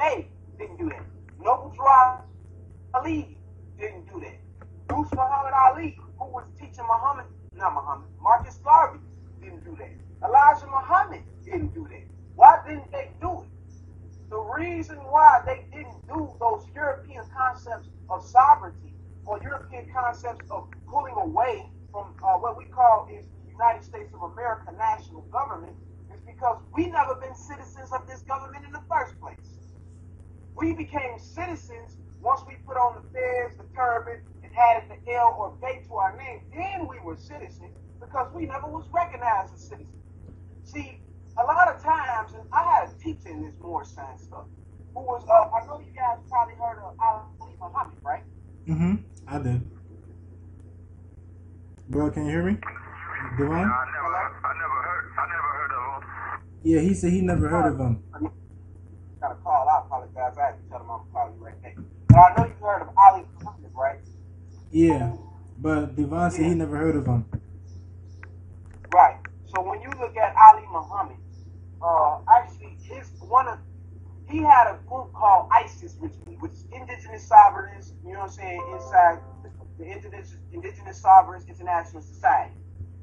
U.S.A. didn't do that. Noble Drew Ali didn't do that. Bruce Muhammad Ali, who was teaching Marcus Garvey didn't do that. Elijah Muhammad didn't do that. Why didn't they do it? The reason why they didn't do those European concepts of sovereignty or European concepts of pulling away from what we call is the United States of America national government is because we never been citizens of this government in the first place. We became citizens once we put on the fez, the turban, and added the L or Bay to our name. Then we were citizens because we never was recognized as citizens. See, a lot of times, and I had a teacher in this Moorish science stuff, who was, I know you guys probably heard of Ali Muhammad, right? Mm-hmm, I did. Bro, can you hear me? Devon? I never heard of him. Yeah, he said he never heard of him. Got a call, I apologize. I had to tell him I'm calling you right there. But I know you heard of Ali Muhammad, right? Yeah, but Devon said he never heard of him. Right. So when you look at Ali Muhammad, actually he had a group called ISIS, which is Indigenous Sovereigns, you know what I'm saying, inside the Indigenous Sovereigns International Society.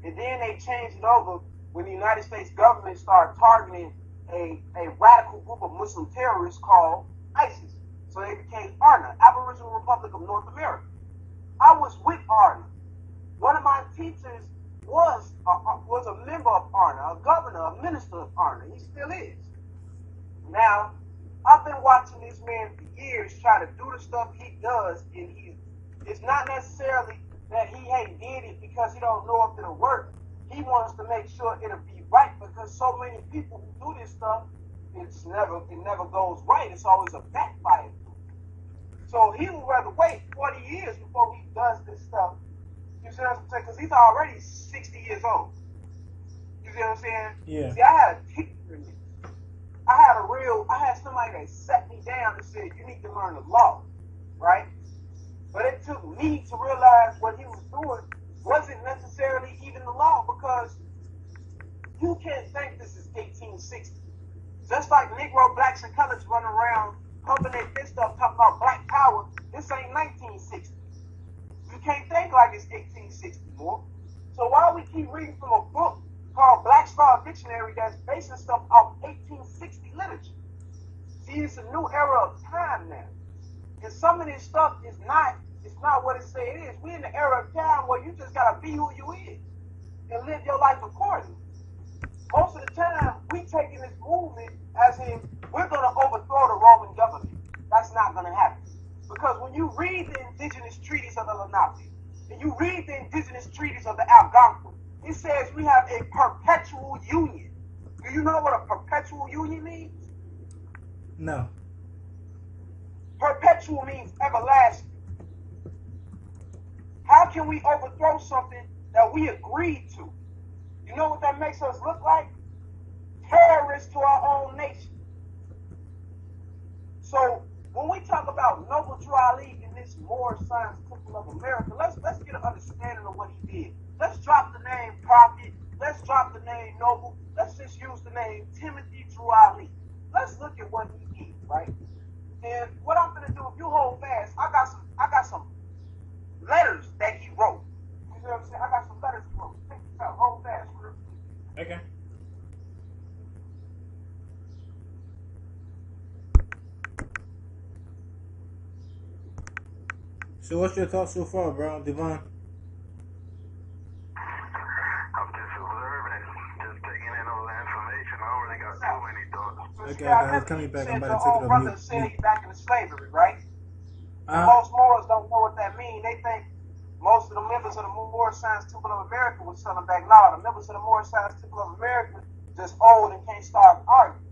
And then they changed it over when the United States government started targeting a radical group of Muslim terrorists called ISIS. So they became ARNA, Aboriginal Republic of North America. I was with ARNA. One of my teachers was a member of ARNA, a governor, a minister of ARNA. He still is. Now, I've been watching this man for years try to do the stuff he does, and it's not necessarily that he did it because he don't know if it'll work. He wants to make sure it'll be right because so many people who do this stuff, it never goes right. It's always a backfire. So he would rather wait 40 years before he does this stuff. You see what I'm saying? Because he's already 60 years old. You see what I'm saying? Yeah. See, I had a teacher in this. I had somebody that sat me down and said, you need to learn the law, right? But it took me to realize what he was doing wasn't necessarily even the law because you can't think this is 1860. Just like Negro blacks and colors running around pumping their fist up talking about black power, this ain't 1960. You can't think like it's 1860 more. So why we keep reading from a book called Black Star Dictionary that's basing stuff off 1860 literature? See, it's a new era of time now. And some of this stuff is not what it say it is. We're in the era of time where you just gotta be who you is and live your life accordingly. Most of the time, we taking this movement as in we're gonna overthrow the Roman government. That's not gonna happen. Because when you read the indigenous treaties of the Lenape, and you read the indigenous treaties of the Algonquin, it says we have a perpetual union. Do you know what a perpetual union means? No. Perpetual means everlasting. How can we overthrow something that we agreed to? You know what that makes us look like? Terrorists to our own nation. So when we talk about Noble Drew Ali in this Moorish Science Temple of America, let's get an understanding of what he did. Let's drop the name Prophet. Let's drop the name Noble. Let's just use the name Timothy Drew Ali. Let's look at what he did, right? And what I'm gonna do, if you hold fast, I got some letters that he wrote. You know what I'm saying? I got some letters he wrote. Take this out, hold fast, real quick. Okay. So what's your thoughts so far, bro, Devon? I'm just observing, just taking in all the information. I don't really got too many thoughts. Okay, I was coming back. I'm about to take it brother off said mute. he's back into slavery, right? Most Moors don't know what that means. They think most of the members of the Moorish Science Temple of America would sell them back. No, the members of the Moorish Science Temple of America just old and can't start arguing.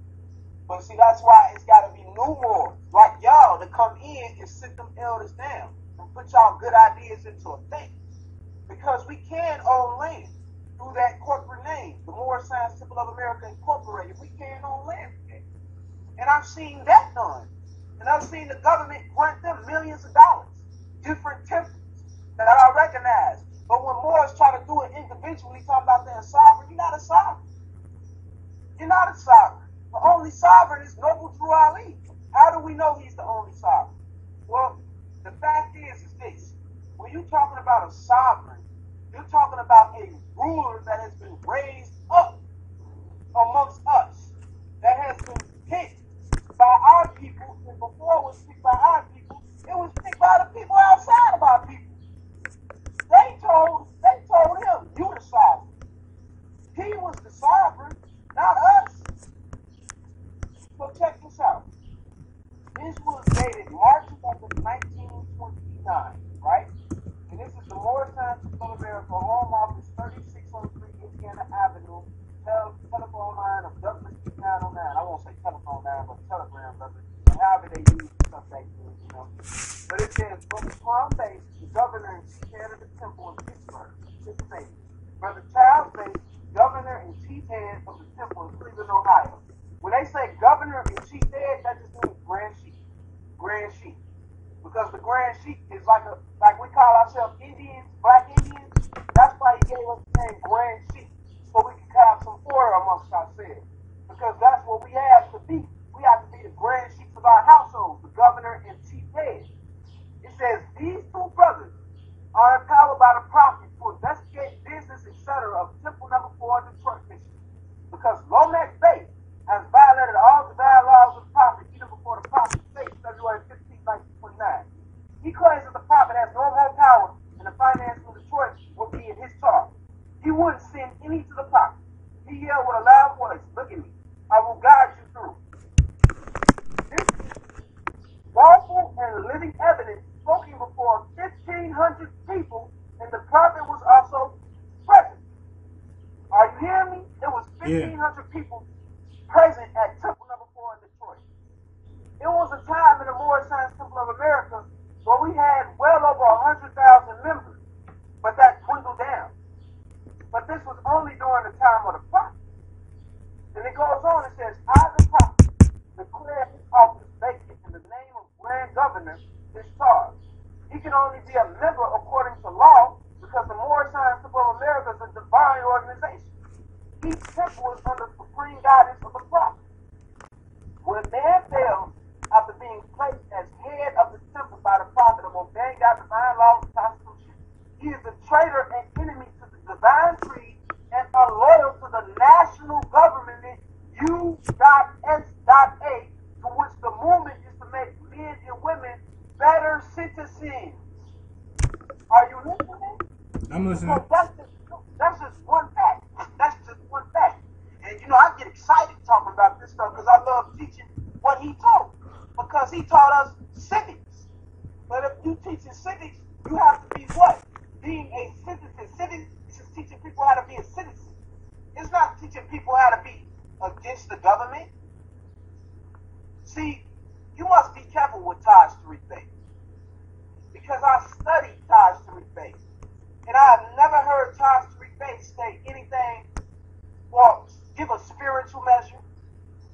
But see, that's why it's got to be new Moors like y'all to come in and sit them elders down and put y'all good ideas into effect. Because we can own land through that corporate name, the Moorish Science Temple of America Incorporated. We can own land for that. And I've seen that done. And I've seen the government grant them millions of dollars, different temples that I recognize. But when Moors try to do it individually, talk about they're sovereign, you're not a sovereign. You're not a sovereign. The only sovereign is Noble Drew Ali. How do we know he's the only sovereign? Well, the fact is this. When you're talking about a sovereign, you're talking about a ruler that has been raised up amongst us, that has been picked by our people, and before it was picked by our people, it was picked by the people outside of our people. They told him, you the sovereign. He was the sovereign, not us. So check this out. This was dated March 11, 1929, right? And this is the Moorish of America, Home Office, 3603 Indiana Avenue, telephone line of Douglas 909. I won't say telephone line, but telegram number. However they use stuff back then, you know. But it says, Brother Tom Bates, the governor and chief head of the temple in Pittsburgh, Pennsylvania. Brother Charles Bates, governor and chief head of the temple in Cleveland, Ohio. When they say governor and chief head, that just means grand chief. Grand chief. Because the grand chief is like we call ourselves Indians, black Indians. That's why he gave us the name grand chief, so we can have some order amongst ourselves. Because that's what we have to be. We have to be the grand chiefs of our households, the governor and chief head. It says these two brothers are empowered by the prophet to investigate business, etc. of Temple Number 4 Detroit, Michigan. Because Lomax Bay has violated all divine laws of the prophet even before the prophet's face, February 15, 1929. He claims that the prophet has no more power and the finances of Detroit will be in his charge. He wouldn't send any to the prophet. He yelled with a loud voice, look at me, I will guide you through. This is lawful and living evidence spoken before 1,500 people, and the prophet was also present. Are you hearing me? There was 1,500 people present at Temple Number 4 in Detroit. It was a time in the Moorish Temple of America where we had well over 100,000 members, but that dwindled down. But this was only during the time of the prophet. And it goes on and says, I, the prophet, declare his office vacant in the name of Grand Governor discharged. He can only be a member according to law because the Moorish Temple of America is a divine organization. Each temple is under supreme guidance of the prophet. When man fails after being placed as head of the temple by the prophet of obeying God's divine laws and constitution, he is a traitor and enemy to the divine creed and unloyal to the national government U.S.A, to which the movement is to make men and women better citizens. Are you listening? I'm listening. So that's just one fact. That's just one fact. And you know, I get excited talking about this stuff because I love teaching what he taught. Because he taught us civics. But if you teaching civics, you have to be what? Being a citizen. Civics is teaching people how to be a citizen. It's not teaching people how to be against the government. See, you must be careful with Taj Tariq Bey. Because I studied Taj Tariq Bey. And I have never heard Taj Tariq Bey say anything or give a spiritual measure.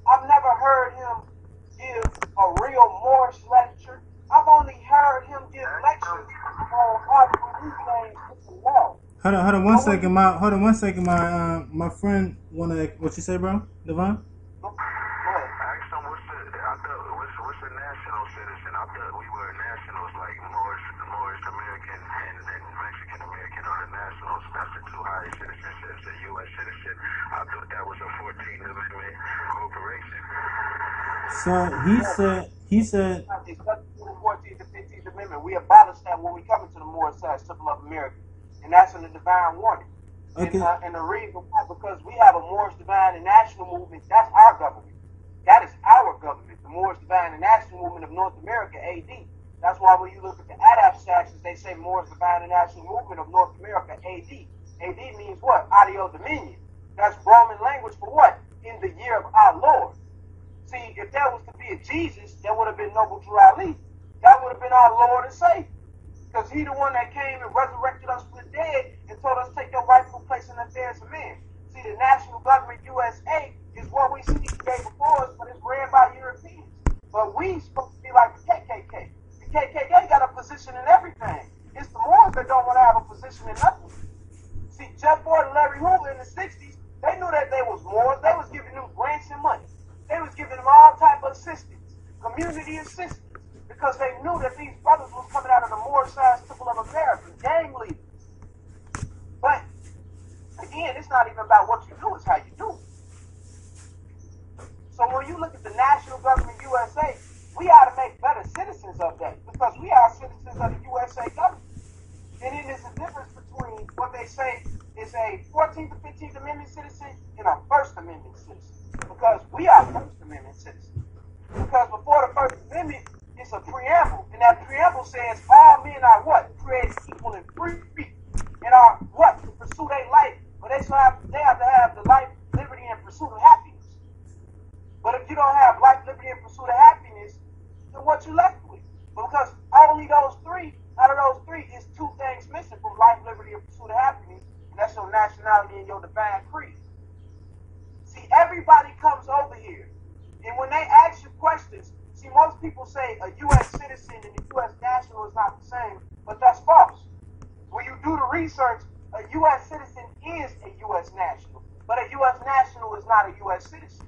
I've never heard him give a real Moorish lecture. I've only heard him give lectures on how to do things with the law. Hold on one second. My friend wanna. What you say, bro? Devon? I asked him what's a national citizen. I thought we were nationals, like Moorish American and Mexican American are the nationals. That's the two highest citizenships. The U.S. citizen. I thought that was a 14th Amendment corporation. So he said. The 14th and 15th Amendment. We abolished that when we come into the Moorish Temple of America, and that's in the divine warning. Okay. And the reason why, because we have a Moorish Divine and National Movement. That's our government. That is our government. The Moorish Divine and National Movement of North America, AD. That's why when you look at the ADAP statutes, they say Moorish Divine and National Movement of North America, AD. AD means what? Audio Dominion. That's Roman language for what? In the year of our Lord. See, if there was to be a Jesus, there would have been Noble Drew Ali. That would have been our Lord and Savior. Because he the one that came and resurrected us from the dead and told us take your rightful place in the affairs of men. See, the national government, U.S.A, is what we see today before us, but it's ran by Europeans. But we supposed to be like the KKK. The KKK got a position in everything. It's the Moors that don't want to have a position in nothing. See, Jeff Ford and Larry Hoover in the 60s, they knew that they was Moors. They was giving them grants and money. They was giving them all type of assistance. community assistance because they knew that these brothers was coming out of the Moorish Temple of America, gang leaders. But again, it's not even about what you do, it's how you do it. So when you look at the national government USA, we ought to make better citizens of that because we are citizens of the USA government. And then there's a difference between what they say is a 14th or 15th Amendment citizen and a First Amendment citizen. Because we are First Amendment citizens. Because before the First Amendment, it's a preamble. And that preamble says all men are what? Created equal and free. And are what? To pursue their life. But they have to have the life, liberty, and pursuit of happiness. But if you don't have life, liberty, and pursuit of happiness, then what you left with? Because only those three, out of those three, is two things missing from life, liberty, and pursuit of happiness, and that's your nationality and your divine creed. See, everybody comes over here, and when they ask you questions, see, most people say a U.S. citizen and a U.S. national is not the same, but that's false. When you do the research, a U.S. citizen is a U.S. national, but a U.S. national is not a U.S. citizen.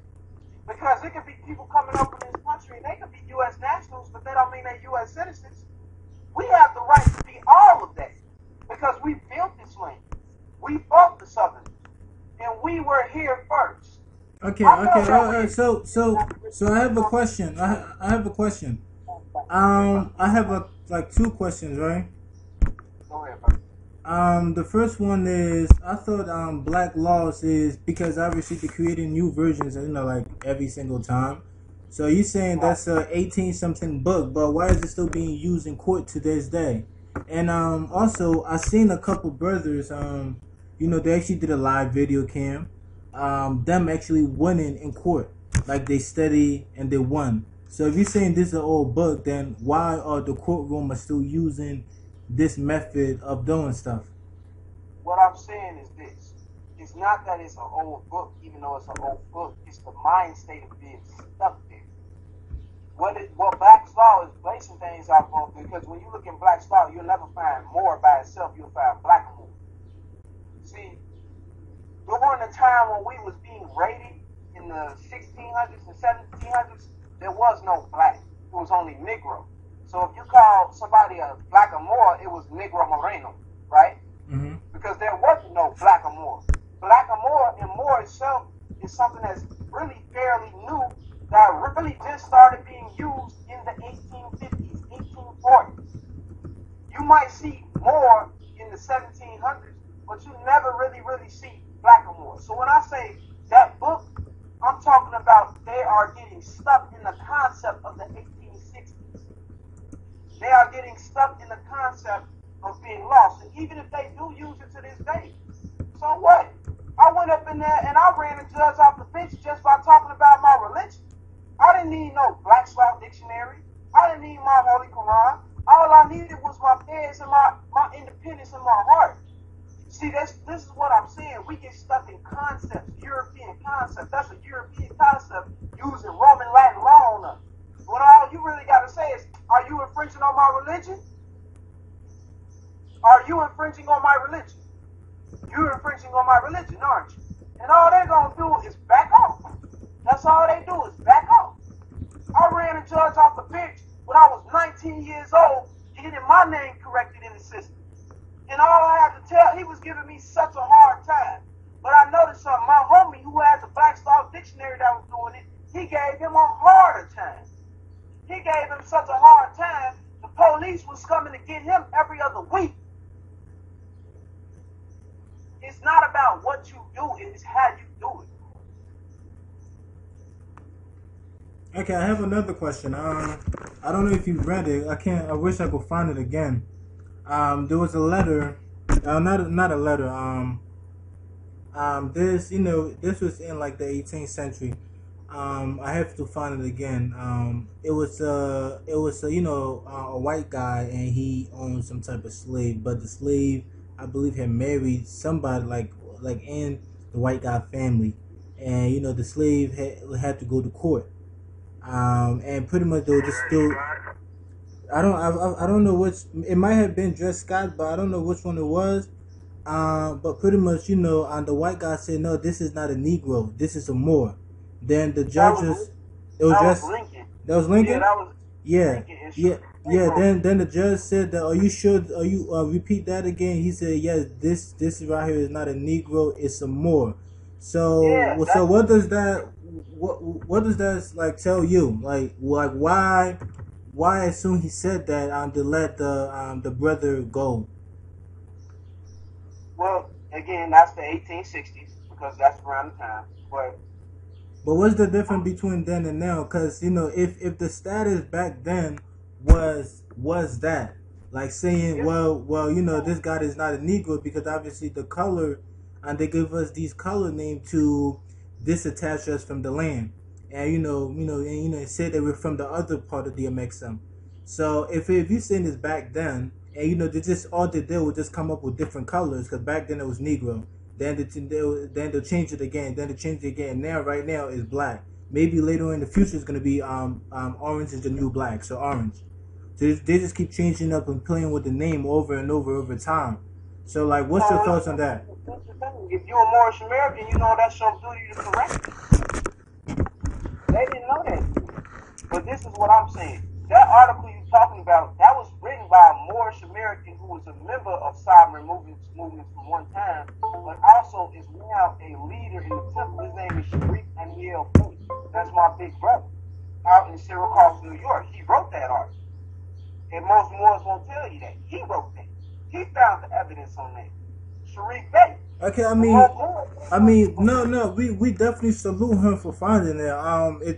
Because it could be people coming over in this country and they could be U.S. nationals, but they don't mean they're U.S. citizens. We have the right to be all of that because we built this land. We fought the Southerners, and we were here first. Okay. So I have a question. I have a question. I have like two questions, right? Go ahead, bro. The first one is I thought black laws is because obviously they're creating new versions, like every single time. So you saying that's a 18-something book, but why is it still being used in court to this day? And also I seen a couple brothers, they actually did a live video cam, them actually winning in court, like they studied and they won. So if you're saying this is an old book, then why are the courtroom still using this method of doing stuff? What I'm saying is this. It's not that it's an old book, even though it's an old book. It's the mind state of being stuck there. What Black's Law is basing things off of, because when you look in Black's Law, you'll never find Moor by itself. You'll find Blackamoor. See, during the time when we was being raided in the 1600s and 1700s, there was no black. It was only Negro. So if you call somebody a black or Moor, it was Negro Moreno, right? Mm-hmm. Because there wasn't no black or Moor. Black or Moor and Moor itself is something that's really fairly new that really just started being used in the 1850s, 1840s. You might see Moor in the 1700s, but you never really see black or Moor. So when I say that book, I'm talking about they are getting stuck in the concept of the 1860s. They are getting stuck in the concept of being lost. And even if they do use it to this day, so what? I went up in there and I ran a judge off the bench just by talking about my religion. I didn't need no Black Swat dictionary. I didn't need my Holy Quran. All I needed was my feds and my independence in my heart. See, this is what I'm saying. We get stuck in concepts, European concepts. That's a European concept using Roman Latin law on us. When all you really got to say is, are you infringing on my religion? Are you infringing on my religion? You're infringing on my religion, aren't you? And all they're going to do is back off. That's all they do is back off. I ran a judge off the bench when I was 19 years old, getting my name corrected in the system. And all I had to tell, he was giving me such a hard time. But I noticed something. My homie who had the Black Star Dictionary that was doing it, he gave him a harder time. He gave him such a hard time, the police was coming to get him every other week. It's not about what you do, it's how you do it. Okay, I have another question. I don't know if you read it. I wish I could find it again. There was a letter, not a letter. This was in like the 18th century. I have to find it again. It was a white guy, and he owned some type of slave, but the slave, I believe, had married somebody like in the white guy family, and the slave had to go to court, and pretty much they were just still. I don't know which, it might have been Dred Scott, but I don't know which one it was. But pretty much, the white guy said, no, this is not a Negro, this is a Moor. Then the judges, That was Yeah, Lincoln. that was Yeah, Lincoln and yeah, Sherman. They yeah. wrote it. Then the judge said that. Are you sure? Are you repeat that again? He said, yes. This right here is not a Negro. It's a Moor. Yeah, So that's what does that what does that like tell you? Like why as soon he said that to let the brother go? well, again, that's the 1860s because that's around the time. But But what's the difference between then and now? Because if the status back then was that like saying, yeah, well, this guy is not a Negro because obviously the color, and they give us these color name to disattach us from the land, and and say that we're from the other part of the MXM. So if you saying this back then, and they just all they did was just come up with different colors because back then it was Negro. Then they'll change it again. Then they change it again. Now, right now, is black. Maybe later in the future, it's gonna be orange is the new black. So orange. So they just keep changing up and playing with the name over and over time. So like, what's your thoughts on that? that's the thing. If you're a Moorish American, you know that's your duty to correct it. They didn't know that. But this is what I'm saying. That article you're talking about, that was written by a Moorish American who was a member of sovereign movements from one time, but also is now a leader in the temple. His name is Sharif Aniel Bey. That's my big brother out in Syracuse, New York. He wrote that article. And most Moors won't tell you that. He wrote that. He found the evidence on that. Sharif Bey. Okay, no, we definitely salute him for finding it.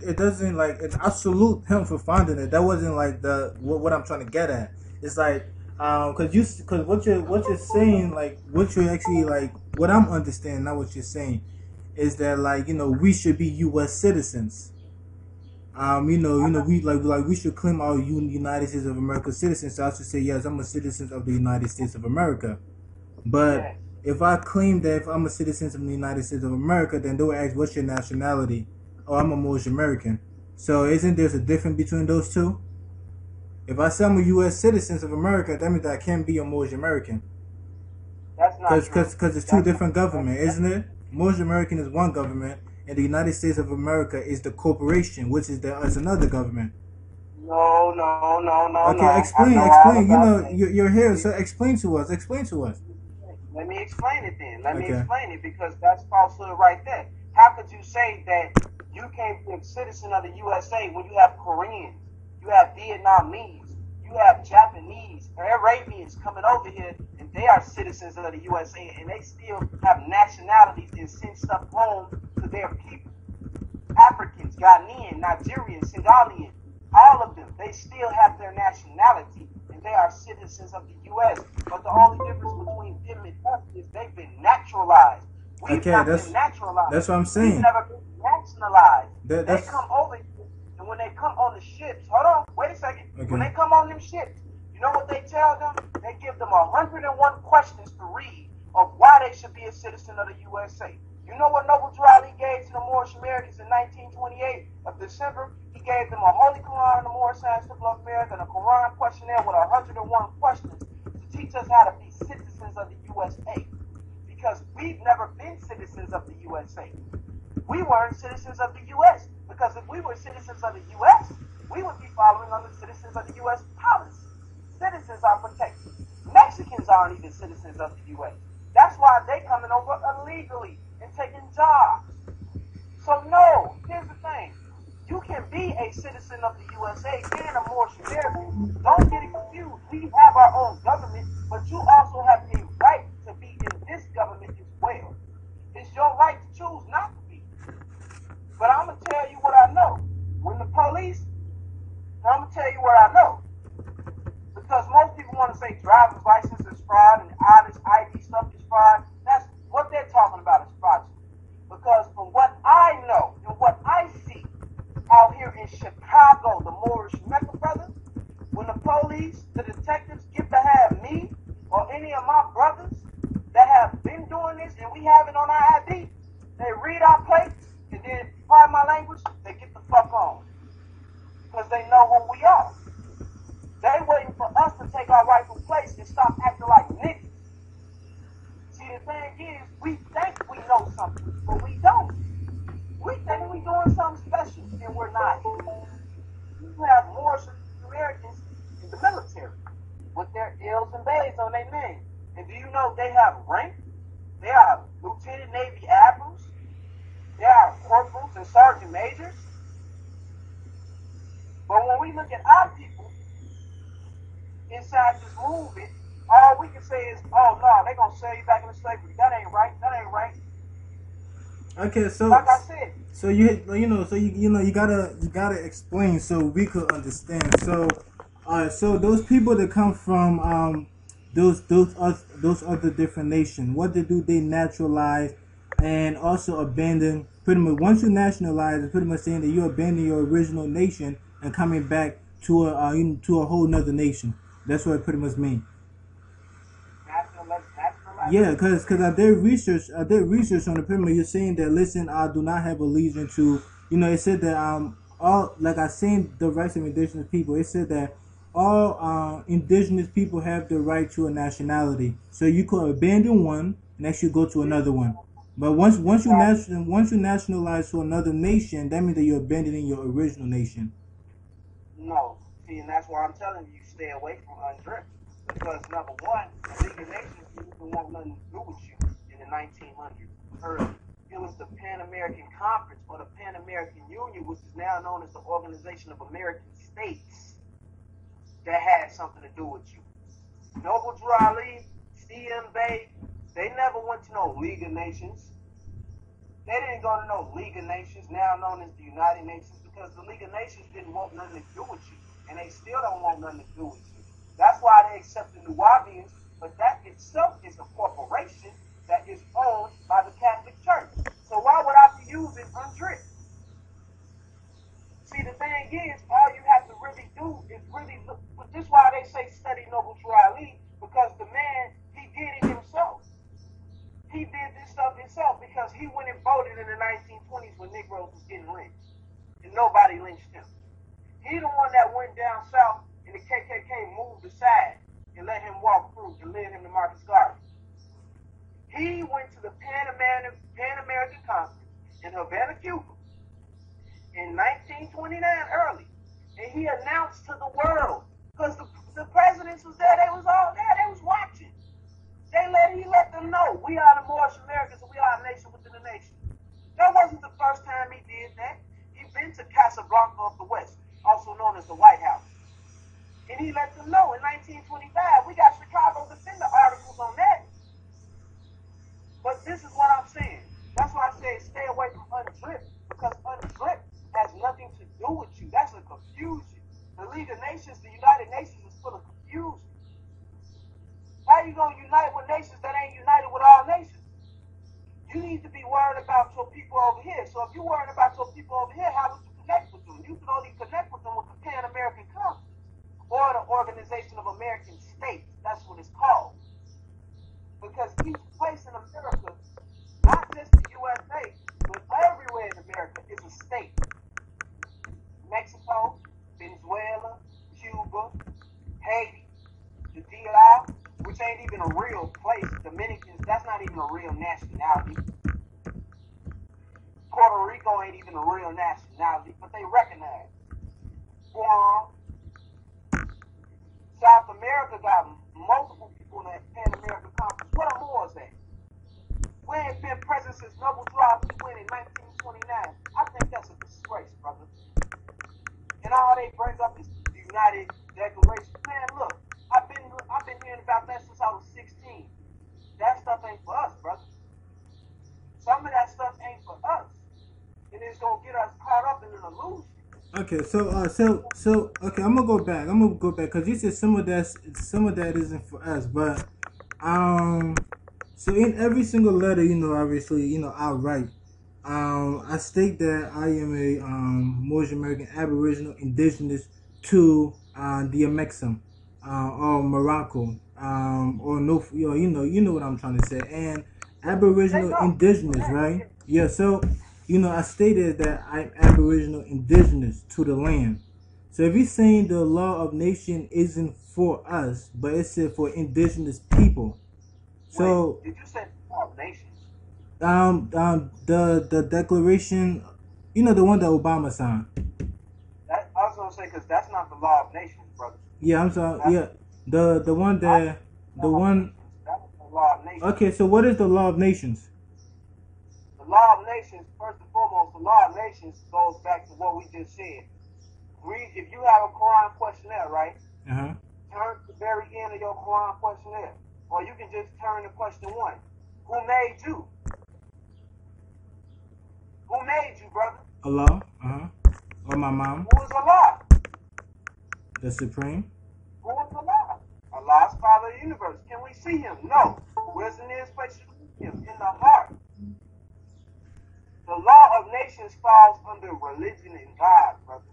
It doesn't like I salute him for finding it. That wasn't like the what I'm trying to get at. It's like because what you're saying, like what you're actually like what I'm understanding, not what you're saying, is that like we should be U.S. citizens. We should claim our United States of America citizens. So I should say yes, I'm a citizen of the United States of America. But if I claim that if I'm a citizen of the United States of America, then they'll ask, what's your nationality? Oh, I'm a Moorish American. So isn't there a difference between those two? If I say I'm a U.S. citizen of America, that means that I can't be a Moorish American. That's not true. Because it's two different governments, isn't it? Moorish American is one government, and the United States of America is the corporation, which is another government. No. Okay, explain. You're here, so explain to us. Let me explain it then. Let me Okay. explain it because that's falsehood right there. How could you say that you can't be a citizen of the U.S.A. when you have Koreans, you have Vietnamese, you have Japanese, or Arabians coming over here and they are citizens of the U.S.A. and they still have nationalities and send stuff home to their people? Africans, Ghanaian, Nigerian, Singalian, all of them, they still have their nationality and they are citizens of the U.S. But the only difference between them and us is they've been naturalized. We've not been naturalized. That's what I'm saying. We've never been nationalized. They come over here, and when they come on the ships, hold on, wait a second. Okay. When they come on them ships, you know what they tell them? They give them 101 questions to read of why they should be a citizen of the USA. You know what Noble Drew Ali gave to the Moorish Americans in 1928 of December? He gave them a Holy Quran, the Moorish Science Temple of America, and a Quran questionnaire with 101 questions to teach us how to be citizens of the USA. Because we've never been citizens of the USA. We weren't citizens of the US. Because if we were citizens of the US, we would be following on the citizens of the US policy. Citizens are protected. Mexicans aren't even citizens of the US. That's why they coming over illegally and taking jobs. So no, here's the thing. You can be a citizen of the USA and a Moorish American. Don't get it confused. We have our own government, but you also have a right to be in this government as well. It's your right to choose not to be. But I'm going to tell you what I know. When the police, I'm going to tell you what I know. Because most people want to say driver's license is fraud and all this ID stuff is fraud. That's what they're talking about is fraud. Because from what I know and what I see out here in Chicago, the Moorish Mecca brothers, when the police, the detectives get to have me or any of my brothers that have been doing this and we have it on our ID, they read our plates and then, pardon my language, they get the fuck on. Because they know who we are. They waiting for us to take our rightful place and stop acting like niggas. See, the thing is, we think we know something, but we don't. We think we doing something special, and we're not. we look at our people inside this movement, all we can say is, oh no, they're gonna sell you back into slavery. That ain't right. That ain't right. Okay, so like I said, so you gotta explain so we could understand. So, so those people that come from those other different nations, what they do, they naturalize and also abandon. Pretty much, once you nationalize, it's pretty much saying that you abandon your original nation and coming back to a whole nother nation. That's what it pretty much means. nationalize. Yeah, cause I did research. On the pyramid. You're saying that, listen, I do not have a legion to. It said that all, like I seen the rights of indigenous people. It said that all indigenous people have the right to a nationality. So you could abandon one and actually go to another one. But once you nationalize to another nation, that means that you're abandoning your original nation. No. See, and that's why I'm telling you, stay away from undrift. Because number one, the League of Nations didn't even want nothing to do with you in the 1900s. Early. It was the Pan American Conference or the Pan American Union, which is now known as the Organization of American States, that had something to do with you. Noble Drew Ali, C.M. Bay, they never went to no League of Nations. They didn't go to no League of Nations, now known as the United Nations, because the League of Nations didn't want nothing to do with you. And they still don't want nothing to do with you. That's why they accept the Nubians, but that itself is a corporation that is owned by the Catholic Church. So why would I be using undrift? See, the thing is, all you have to really do is really look. This is why they say study Noble Drew Ali, because the man, he did it himself. He did this stuff himself because he went and voted in the 1920s when Negroes was getting lynched. And nobody lynched him. He the one that went down south and the KKK moved aside and let him walk through and led him to Marcus Garvey. He went to the Pan American Conference in Havana, Cuba in 1929 early. And he announced to the world, because the presidents was there, they was all there, they was watching. He let them know, we are the Moorish Americans and we are a nation within a nation. That wasn't the first time he did that. He been to Casablanca of the West, also known as the White House. And he let them know in 1925, we got Chicago Defender articles on that. But this is what I'm saying. That's why I say stay away from undrift, because undrift has nothing to do with you. That's a confusion. The League of Nations, the United Nations is full of confusion. How you gonna unite with nations that ain't united with all nations? You need to be worried about your people over here. So if you're worried about your people over here, how would you connect with them? You can only connect with them with the Pan American Conference or the Organization of American States. That's what it's called. Because each place in America, not just the U.S.A., but everywhere in America is a state. Mexico, Venezuela, Cuba, Haiti, the D.I., which ain't even a real place. Dominicans, that's not even a real nationality. Puerto Rico ain't even a real nationality, but they recognize. Guam, South America got multiple people in that Pan American Conference. What are Moors at? We ain't been present since Noble Drew Ali went in 1929. I think that's a disgrace, brother. And all they bring up is the United Declaration. Man, look, I've been hearing about that since I was 16. That stuff ain't for us, brother. Some of that stuff ain't for us. And it's gonna get us caught up in an illusion. Okay, so okay, I'm gonna go back because you said some of that isn't for us, but so in every single letter, obviously, I write. I state that I am a Moorish American Aboriginal Indigenous to the Amexem, or Morocco, or no, you know what I'm trying to say, and Aboriginal Indigenous, right? Yeah, so I stated that I'm Aboriginal Indigenous to the land. So if you're saying the law of nation isn't for us, but it's for indigenous people, so wait, did you say law of nations? The declaration, the one that Obama signed. I was gonna say, because that's not the law of nations, brother. Yeah, I'm sorry. Yeah, the one that the one. That was the law of nations. Okay, so what is the law of nations? The law of nations, first and foremost, the law of nations goes back to what we just said. read, if you have a Quran questionnaire, right? Uh-huh. Turn to the very end of your Quran questionnaire. Or you can just turn to question 1. Who made you? Who made you, brother? Allah. Uh-huh. Or my mom. Who is Allah? The Supreme. Who is Allah? Allah's Father of the universe. Can we see him? No. Where's the nearest place to see him? In the heart. The law of nations falls under religion and God, brother.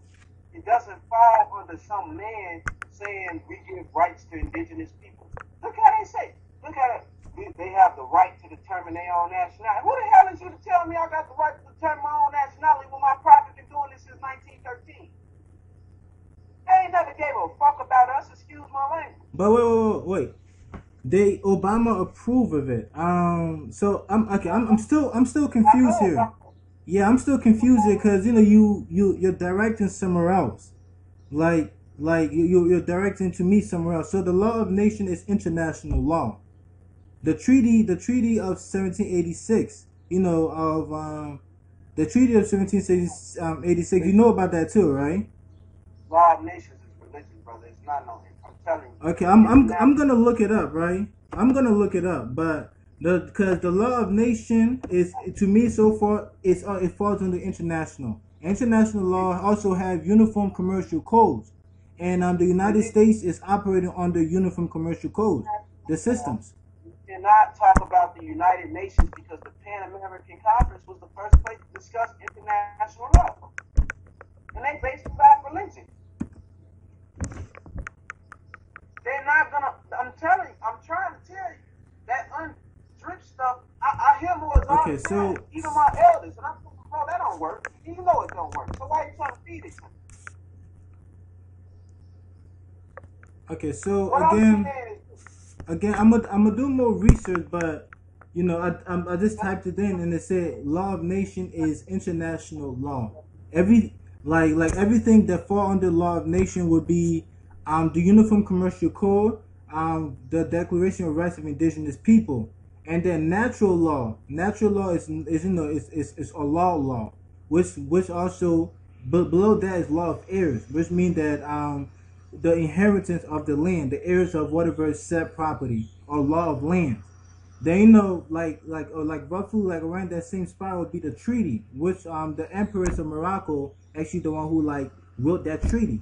It doesn't fall under some man saying we give rights to indigenous people. Look how they say. Look at it. They have the right to determine their own nationality. Who the hell is you to tell me I got the right to determine my own nationality when my prophet been doing this since 1913? They ain't never gave a fuck about us. Excuse my language. But wait. They Obama approve of it. So I'm still confused here. Yeah, I'm still confused here because you're directing somewhere else. Like you're directing to me somewhere else. So the law of nation is international law. The treaty of 1786. The treaty of 1786. You know about that too, right? Law of nations is religion, brother. It's not no. I'm telling you. Okay, I'm gonna look it up, right? I'm gonna look it up, but because the law of nation is, to me so far, it falls under international. International law also have uniform commercial codes, and the United States is operating under uniform commercial codes, the systems. You cannot talk about the United Nations because the Pan American Conference was the first place to discuss international law, and they based it off religion. They're not gonna. I'm trying to tell you that undrip stuff. I hear more. Okay, so even my elders, and I'm thinking, bro, that don't work. You know it don't work. So why are you trying to feed it? Okay, so What again, I'm gonna do more research, but I just typed it in and it said law of nation is international law. Like everything that fall under law of nation would be the Uniform Commercial Code, the Declaration of Rights of Indigenous People, and then natural law. Natural law is a law, which also below that is law of heirs, which means that the inheritance of the land, the heirs of whatever is said property, or law of land. Then like roughly like around that same spot would be the treaty, which the Empress of Morocco actually the one who wrote that treaty.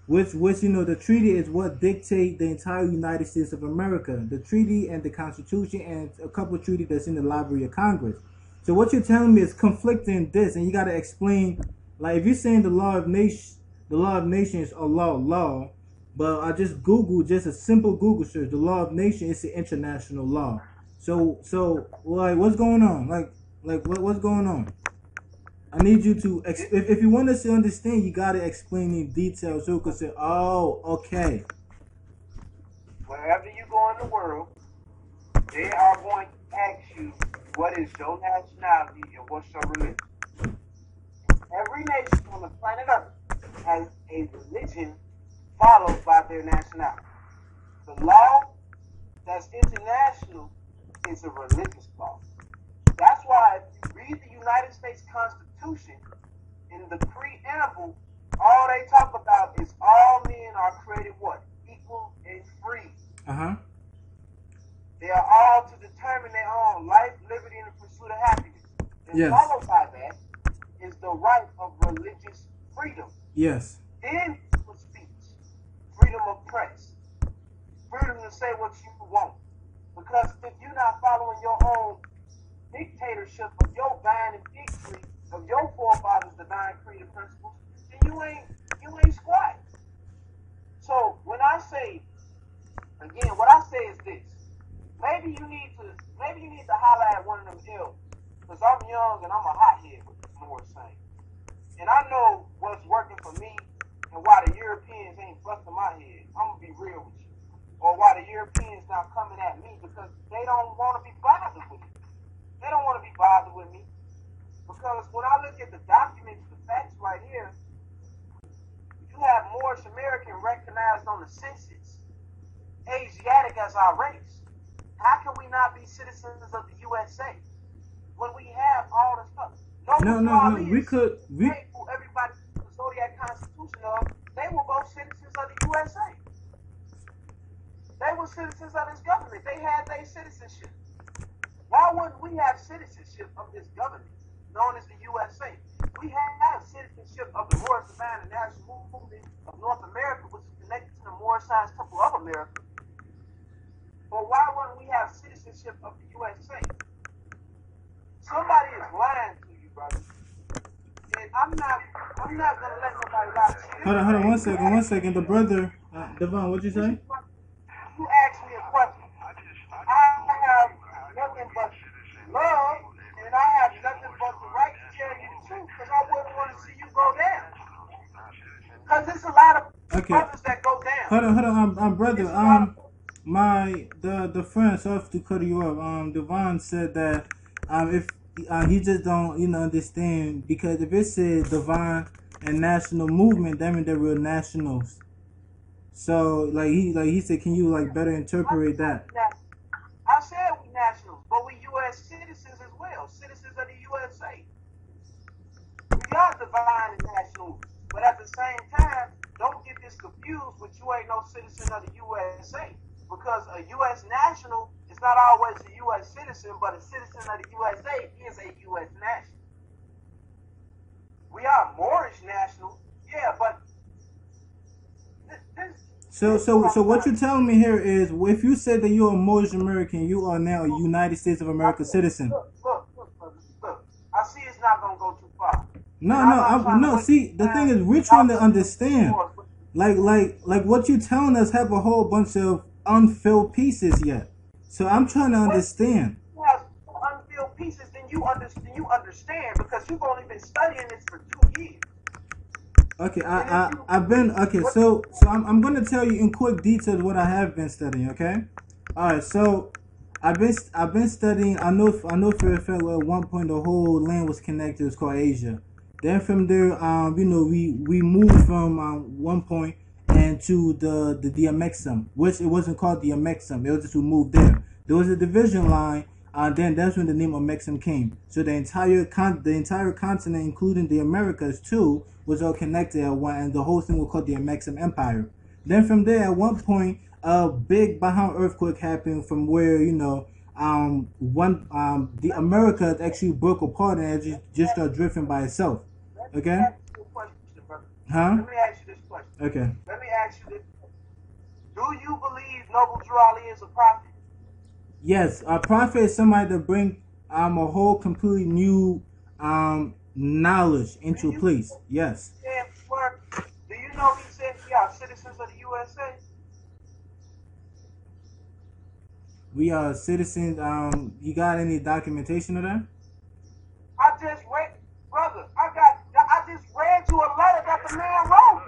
Which the treaty is what dictate the entire United States of America. The treaty and the Constitution and a couple of treaties that's in the Library of Congress. So what you're telling me is conflicting this, and you got to explain. Like if you're saying the law of nation is a law, but I just Googled just a simple Google search. The law of nation is the international law. So what's going on? What's going on? I need you to, if you want us to understand, you got to explain in detail so we can say, oh, okay. Wherever you go in the world, they are going to ask you, what is your nationality and what's your religion? Every nation on the planet Earth has a religion followed by their nationality. The law that's international is a religious law. That's why if you read the United States Constitution, in the preamble, all they talk about is all men are created what? Equal and free. Uh-huh. They are all to determine their own life, liberty, and the pursuit of happiness. And yes. Followed by that is the right of religious freedom. Yes. Then freedom of speech, freedom of press, freedom to say what you want. Because if you're not following your own dictatorship of your binding victory of your forefathers' divine creative principles, then you ain't squat. So when I say, again, what I say is this: maybe you need to highlight one of them ills, because I'm young and I'm a hothead with this Moorish thing, and I know what's working for me and why the Europeans ain't busting my head. I'm gonna be real with you, or why the Europeans not coming at me because they don't want to be bothered with me. They don't want to be bothered with me because when I look at the documents, the facts right here, you have Moorish American recognized on the census, Asiatic as our race. How can we not be citizens of the U.S.A. when we have all this stuff? No. We everybody the Zodiac Constitution. citizens of this government. They had their citizenship. Why wouldn't we have citizenship of this government, known as the U.S.A.? We have citizenship of the Moorish Divine and National Movement of North America, which is connected to the Moorish Science Temple of America. But why wouldn't we have citizenship of the U.S.A.? Somebody is lying to you, brother. And I'm not gonna let nobody lie to you. Hold on, one second. The brother, Devon, what'd you say? You asked me a question. I have nothing but love, and I have nothing but the right to tell you the truth, because I wouldn't want to see you go down. Because there's a lot of brothers that go down. Hold on, brother. The friend, sorry to cut you off. Devon said that if he just don't understand, because if it said divine and national movement, that means they're real nationals. So he said, can you better interpret that? I said we nationals, but we U.S. citizens as well, citizens of the U.S.A. We are divine and national, but at the same time, don't get this confused with you ain't no citizen of the U.S.A. Because a U.S. national is not always a U.S. citizen, but a citizen of the U.S.A. is a U.S. national. We are Moorish national, yeah, but So what you're telling me here is, if you said that you're a Moorish American, you are now a United States of America citizen. Look. I see it's not gonna go too far. No. See, the thing is, we're trying to understand. Like what you're telling us have a whole bunch of unfilled pieces yet. So I'm trying to understand. You have unfilled pieces, then you understand because you've only been studying this for 2 years. Okay, I've been so I'm gonna tell you in quick details what I have been studying. Okay, all right. So I've been studying. I know for a fact at one point the whole land was connected. It's called Asia. Then from there, we moved from one point and to the Amexum, which it wasn't called the Amexum. It was just we moved there. There was a division line. Then that's when the name of Amexum came. So the entire continent, including the Americas too, was all connected at one, and the whole thing was called the Amexum Empire. Then from there, at one point, a big Bahan earthquake happened from where the Americas actually broke apart and it just started drifting by itself. Okay. Let me ask you a question, brother. Huh? Let me ask you this question. Okay. Let me ask you this. Do you believe Noble Drew Ali is a prophet? Yes, a prophet is somebody to bring a whole completely new knowledge into place. Yes. Do you know he said we are citizens of the U.S.A.? We are citizens. You got any documentation of that? I just read you a letter that the man wrote.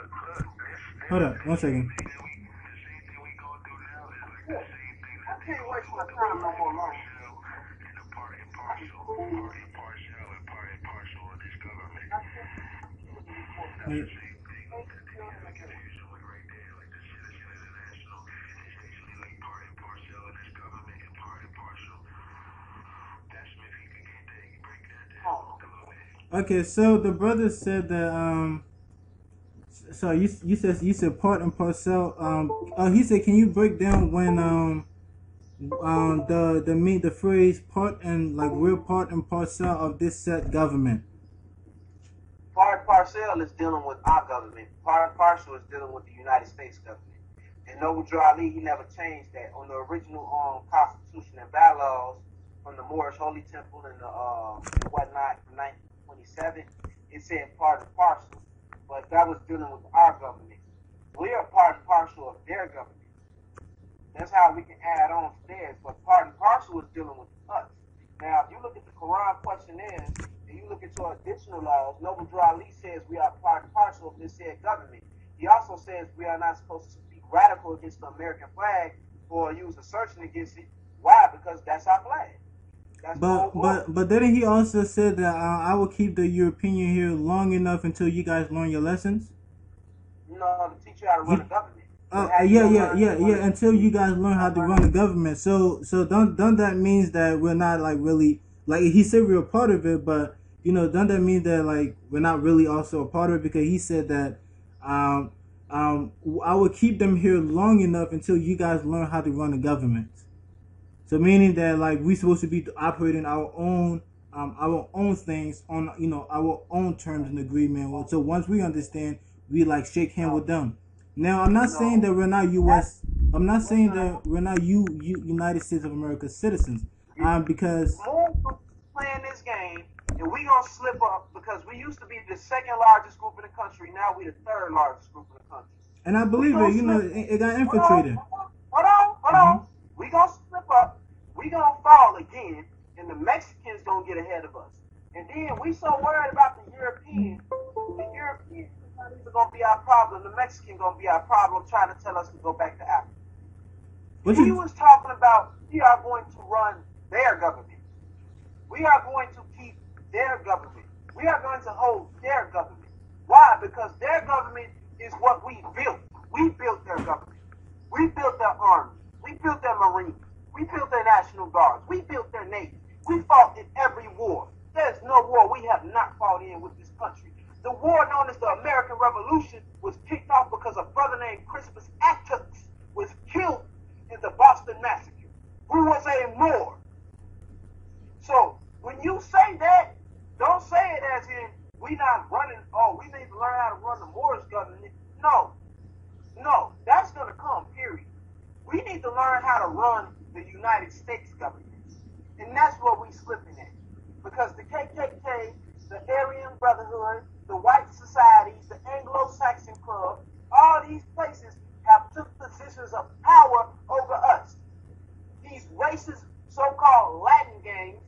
Hold up, 1 second. I can't waste my time no more long. Okay, so the brother said that so you said part and parcel. He said, can you break down when the phrase part and we're part and parcel of this set government? Part and parcel is dealing with our government. Part and parcel is dealing with the United States government. And Noble Drew Ali, he never changed that. On the original Constitution and bylaws from the Moorish Holy Temple and whatnot in 1927, it said part and parcel. But that was dealing with our government. We are part and parcel of their government. That's how we can add on to theirs. But part and parcel is dealing with us. Now, if you look at the Quran questionnaires and you look at your additional laws, Noble Drew Ali says we are part and parcel of this said government. He also says we are not supposed to be radical against the American flag or use assertion against it. Why? Because that's our flag. But didn't he also said that I will keep the European here long enough until you guys learn your lessons? To teach you how to run a government. Yeah. Until you guys learn how to run the government. So don't that means that we're not really he said we're a part of it, but don't that mean that we're not really also a part of it? Because he said that I would keep them here long enough until you guys learn how to run a government. So meaning that like we supposed to be operating our own things on our own terms and agreement. So once we understand, we like shake hand with them. Now I'm not saying that we're not U.S. I'm not saying that we're not United States of America citizens. Because playing this game and we gonna slip up because we used to be the second largest group in the country. Now we the third largest group in the country. And I believe it. It got infiltrated. Hold on. We gonna slip up. We gonna fall again, and the Mexicans gonna get ahead of us. And then we so worried about the Europeans. The Europeans are gonna be our problem. The Mexicans gonna be our problem, trying to tell us to go back to Africa. He was talking about we are going to run their government. We are going to keep their government. We are going to hold their government. Why? Because their government is what we built. We built their government. We built their army. We built their marines. We built their national guards. We built their navy. We fought in every war. There's no war we have not fought in with this country. The war known as the American Revolution was kicked off because a brother named Crispus Attucks was killed in the Boston Massacre, who was a Moor. So when you say that, don't say it as in we not running, we need to learn how to run the Moorish government. No, that's going to come, period. We need to learn how to run the United States government. And that's what we slipping at. Because the KKK, the Aryan Brotherhood, the white societies, the Anglo-Saxon Club, all these places have took positions of power over us. These racist so-called Latin gangs,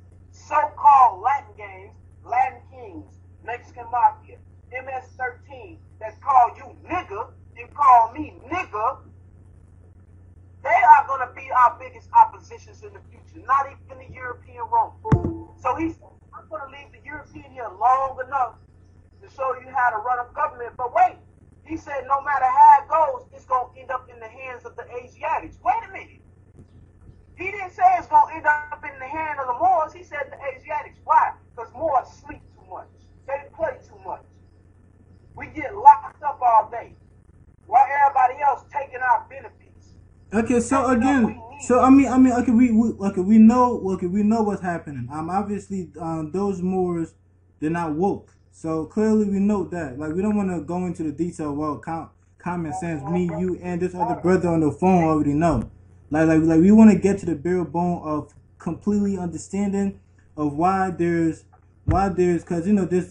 Latin Kings, Mexican Mafia, MS-13, that call you nigga and call me nigga, they are going to be our biggest oppositions in the future, not even the European Rome. So I'm going to leave the European here long enough to show you how to run a government. But wait, he said no matter how it goes, it's going to end up in the hands of the Asiatics. Wait a minute. He didn't say it's going to end up in the hand of the Moors. He said the Asiatics. Why? Because Moors sleep too much. They play too much. We get locked up all day while everybody else taking our benefits. Okay, so again, okay, we know what's happening. Obviously, those Moors, they're not woke. So clearly, we know that. Like, we don't want to go into the detail. Well, common sense. Me, you, and this other brother on the phone already know. Like we want to get to the bare bone of completely understanding of why there's because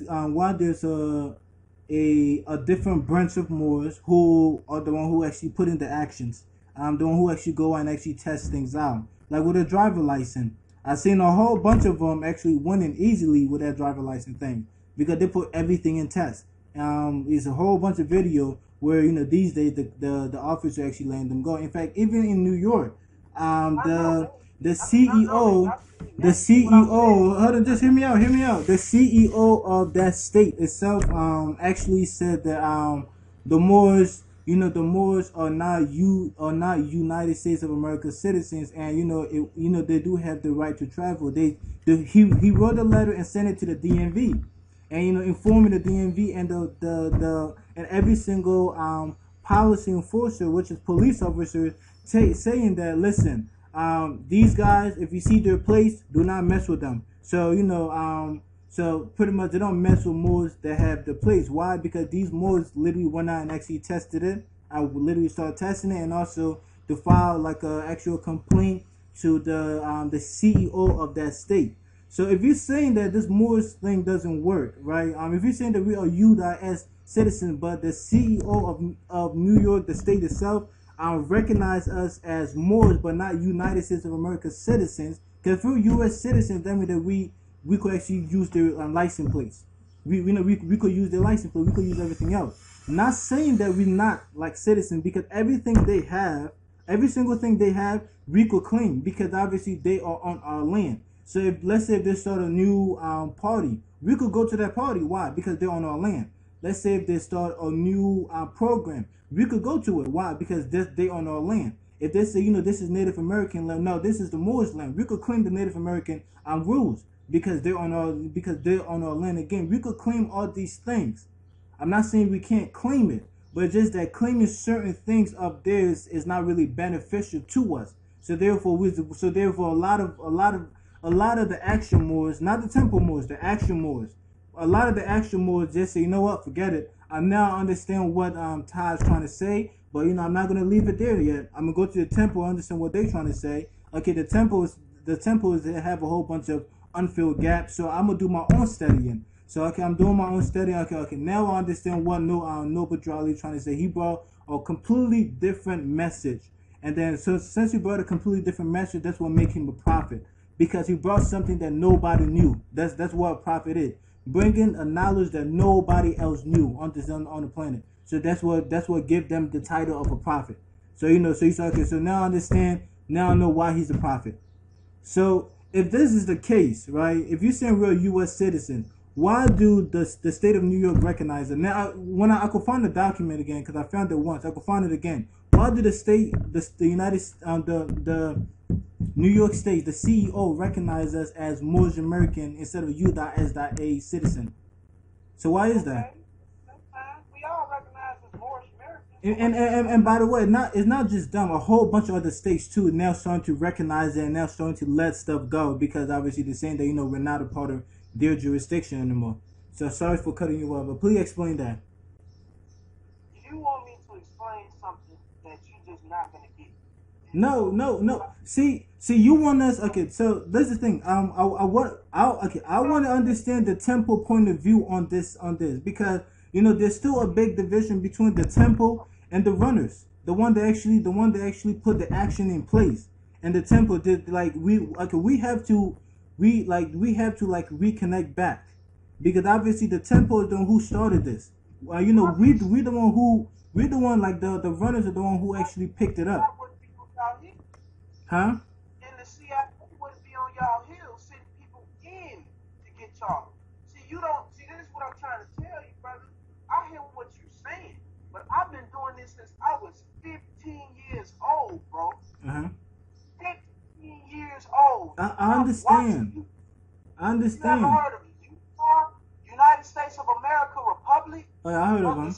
why there's a different branch of Moors who are the one who actually put into actions. The one who actually go and actually test things out. Like with a driver license, I've seen a whole bunch of them actually winning easily with that driver license thing because they put everything in test. It's a whole bunch of video where these days the officer actually letting them go. In fact, even in New York, the CEO, hold on, just hear me out. The CEO of that state itself actually said that the Moors. The Moors are not United States of America citizens, and they do have the right to travel. He wrote a letter and sent it to the DMV, and informing the DMV and and every single policy enforcer, which is police officers, saying that listen, these guys, if you see their place, do not mess with them. So so pretty much they don't mess with Moors that have the place. Why? Because these Moors literally went out and actually tested it. I would literally start testing it, and also to file like a actual complaint to the CEO of that state. So if you're saying that this Moors thing doesn't work, right? If you're saying that we are U.S. citizens, but the CEO of New York, the state itself, recognize us as Moors, but not United States of America citizens. Because if we're U.S. citizens, that means that we could actually use their license plates. We could use their license plate. We could use everything else. Not saying that we're not like citizens, because everything they have, every single thing they have, we could claim because obviously they are on our land. So if let's say if they start a new party, we could go to that party. Why? Because they're on our land. Let's say if they start a new program, we could go to it. Why? Because they on our land. If they say this is Native American land, no, this is the Moors land. We could claim the Native American rules. Because they're on our land again. We could claim all these things. I'm not saying we can't claim it, but just that claiming certain things up there is not really beneficial to us. So therefore, a lot of the action Moors, not the temple Moors, the action Moors, a lot of the action Moors just say, you know what, forget it. I now understand what Ty's trying to say, but I'm not gonna leave it there yet. I'm gonna go to the temple, understand what they're trying to say. Okay, the temples have a whole bunch of unfilled gaps, so I'm gonna do my own studying. So okay, I'm doing my own studying. Okay. Now I understand what Noble Drali trying to say. He brought a completely different message, and then so since he brought a completely different message, that's what makes him a prophet, because he brought something that nobody knew. That's what a prophet is, bringing a knowledge that nobody else knew on the planet. So that's what give them the title of a prophet. So so he's okay. So now I understand. Now I know why he's a prophet. So if this is the case, right? If you're saying we're a U.S. citizen, why do the state of New York recognize it? Now, I could find the document again, because I found it once. I could find it again. Why do the New York State, the CEO, recognize us as Moorish American instead of U.S.A. citizen? So why is that? We all recognize as Moorish And Americans. by the way, it's not just them. A whole bunch of other states too now starting to recognize it and now starting to let stuff go, because obviously they're saying that we're not a part of their jurisdiction anymore. So sorry for cutting you off, but please explain that. You want me to explain something that you're just not gonna get? No. See, you want us. Okay, so that's the thing. I want to understand the temple point of view on this, because there's still a big division between the temple and the runners, the one that actually put the action in place, and the temple did we have to reconnect back, because obviously the temple is the one who started this. We the one, like the runners are the one who actually picked it up. Huh? In the CIA wouldn't be on y'all heels sending people in to get y'all. See, this is what I'm trying to tell you, brother. I hear what you're saying, but I've been doing this since I was 15 years old, bro. 15 years old. I understand. I understand. You ever heard of U.S.A, United States of America Republic? Oh, yeah, I heard of them.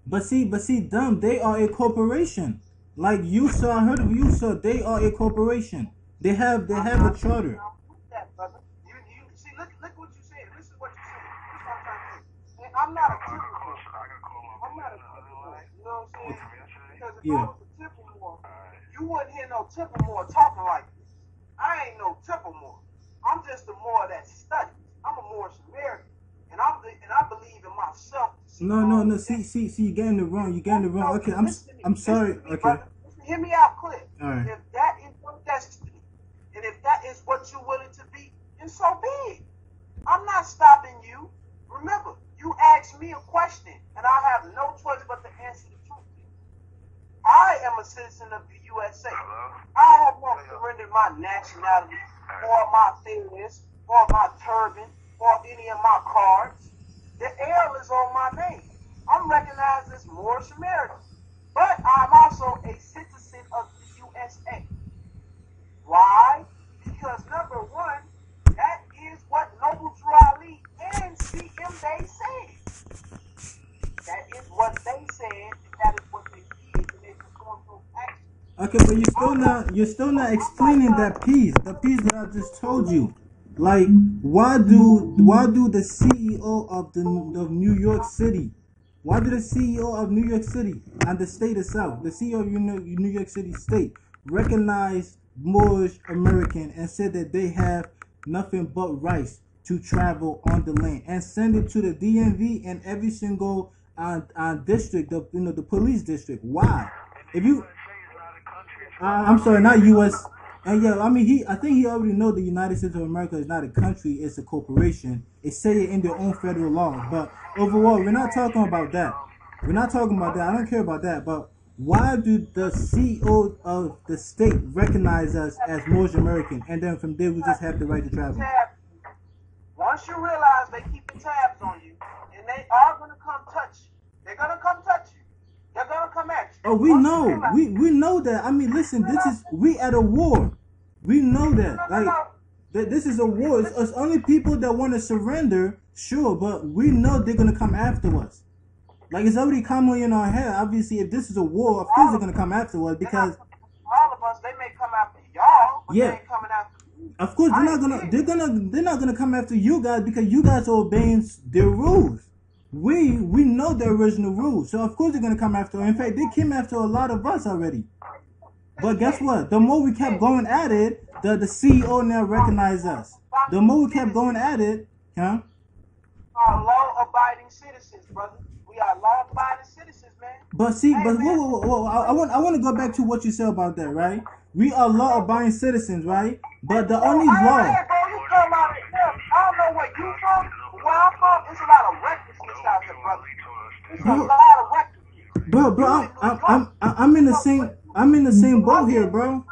But see, them, they are a corporation. Like U.S.A, I heard of U.S.A. They are a corporation. They have a charter. You see, look what you said. This is what you said. This is what I'm trying to say. And I'm not a temple. I'm not a temple. You know what I'm saying? Because if I was a temple Moor, you wouldn't hear no temple Moor talking like this. I ain't no temple Moor. I'm just a Moor that studies. I'm a Moorish American, and I believe in myself. No. See, you getting it wrong. Okay, I'm sorry. Okay. Hear me out clear. All right. If that is your destiny, and if that is what you're willing to be, then so be it. I'm not stopping you. Remember, you asked me a question, and I have no choice but to answer the truth. I am a citizen of the U.S.A. I have not surrendered my nationality, or my fairness, or my turban, or any of my cards. The L is on my name. I'm recognized as Moorish American, but I'm also a citizen of the U.S.A. Why? Because number one, that is what Noble Drali and CM they said. That is what they said, and that is what they did, and they performed those actions. Okay, but you're still not explaining that piece. The piece that I just told you. Like, why do the CEO of New York City, why do the CEO of New York City and the state itself, the CEO of New York City state, recognize Moorish American and said that they have nothing but rights to travel on the land and send it to the DMV and every single district of the police district? Why? If you, I'm sorry, not U.S. And yeah, I mean, I think he already know the United States of America is not a country; it's a corporation. It's say it in their own federal laws. But overall, we're not talking about that. We're not talking about that. I don't care about that. But why do the CEO of the state recognize us as Moorish American, and then from there we just have the right to travel? Once you realize they keeping tabs on you, and they are gonna come touch you, they're gonna come touch you. They're gonna come at you. Oh, we know. We know that. I mean, listen, we at a war. We know that. Like, this is a war. It's only people that want to surrender, sure, but we know they're gonna come after us. Like it's already commonly in our head. Obviously, if this is a war, of course they're gonna come after us because all of us, they may come after y'all, but yeah. they ain't coming after me. Of course, they're not gonna come after you guys because you guys are obeying their rules. We know the original rules, so of course they're gonna come after. In fact, they came after a lot of us already. But guess what? The more we kept going at it, the CEO now recognized us. The more we kept going at it, huh? Are law-abiding citizens, brother. We are law-abiding citizens, man. But see, but whoa. I want to go back to what you said about that, right? We are law-abiding citizens, right? But the only law. Hey, bro, you come out of here. I don't know where you from. Where I'm from, it's a lot of recklessness out here, brother. It's a lot of recklessness. Bro, I'm in the same boat here, bro.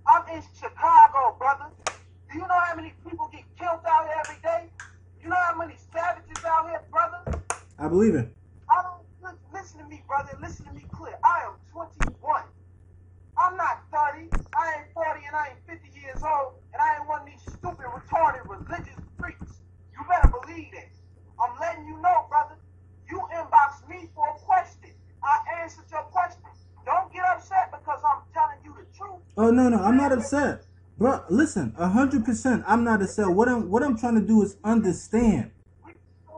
I'm in Chicago, brother. Do you know how many people get killed out here every day? You know how many savages out here, brother? I believe it. Listen to me, brother. Listen to me clear. I am 21. I'm not 30. I ain't 40 and I ain't 50 years old. And I ain't one of these stupid, retarded, religious freaks. You better believe that. I'm letting you know, brother. You inboxed me for a question. I answered your question. Don't get upset because I'm telling you the truth. Oh no, I'm not upset. Bro, listen, 100%. I'm not upset. What I'm trying to do is understand.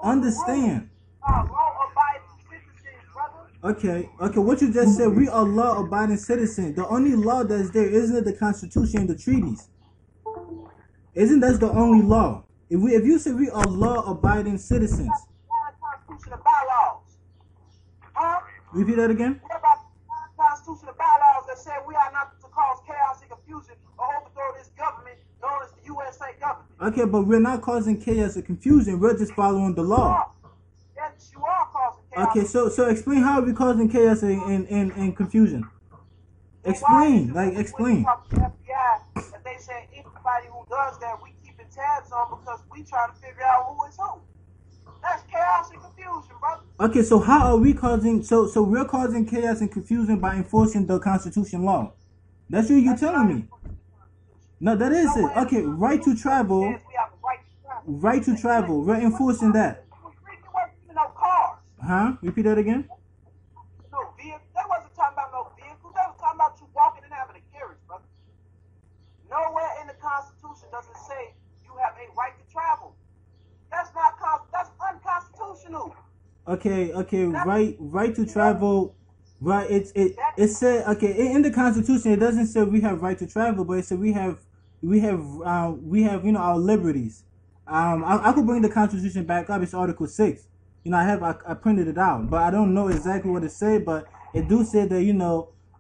Understand. Okay. What you just said, we are law-abiding citizens. The only law that's there isn't it the Constitution and the treaties? Isn't that the only law? If you say we are law-abiding citizens. Constitution and bylaws. Huh? Repeat that again. What about the Constitution and bylaws that say we are not to cause chaos and confusion or overthrow this government known as the U.S.A. government? Okay, but we're not causing chaos or confusion. We're just following the law. Yes, you are causing chaos. Okay, so explain how are we causing chaos and confusion? Explain. Explain. The FBI, that they say anybody who does that, we keeping tabs on because we trying to figure out who is who. That's chaos and confusion, brother. Okay, so how are we causing? So we're causing chaos and confusion by enforcing the Constitution law. That's what you're telling me. No, that is it. Okay, right to travel. Right to travel. We're enforcing that. No cars. Huh? Repeat that again. No vehicle. They wasn't talking about no vehicles. They was talking about you walking and having a carriage, brother. Nowhere in the Constitution does it say you have a right to travel. That's unconstitutional. Okay. Right to travel. Right. It said in the Constitution it doesn't say we have right to travel, but it said we have our liberties. I could bring the Constitution back up. It's Article 6. I printed it out, but I don't know exactly what it said. But it do say that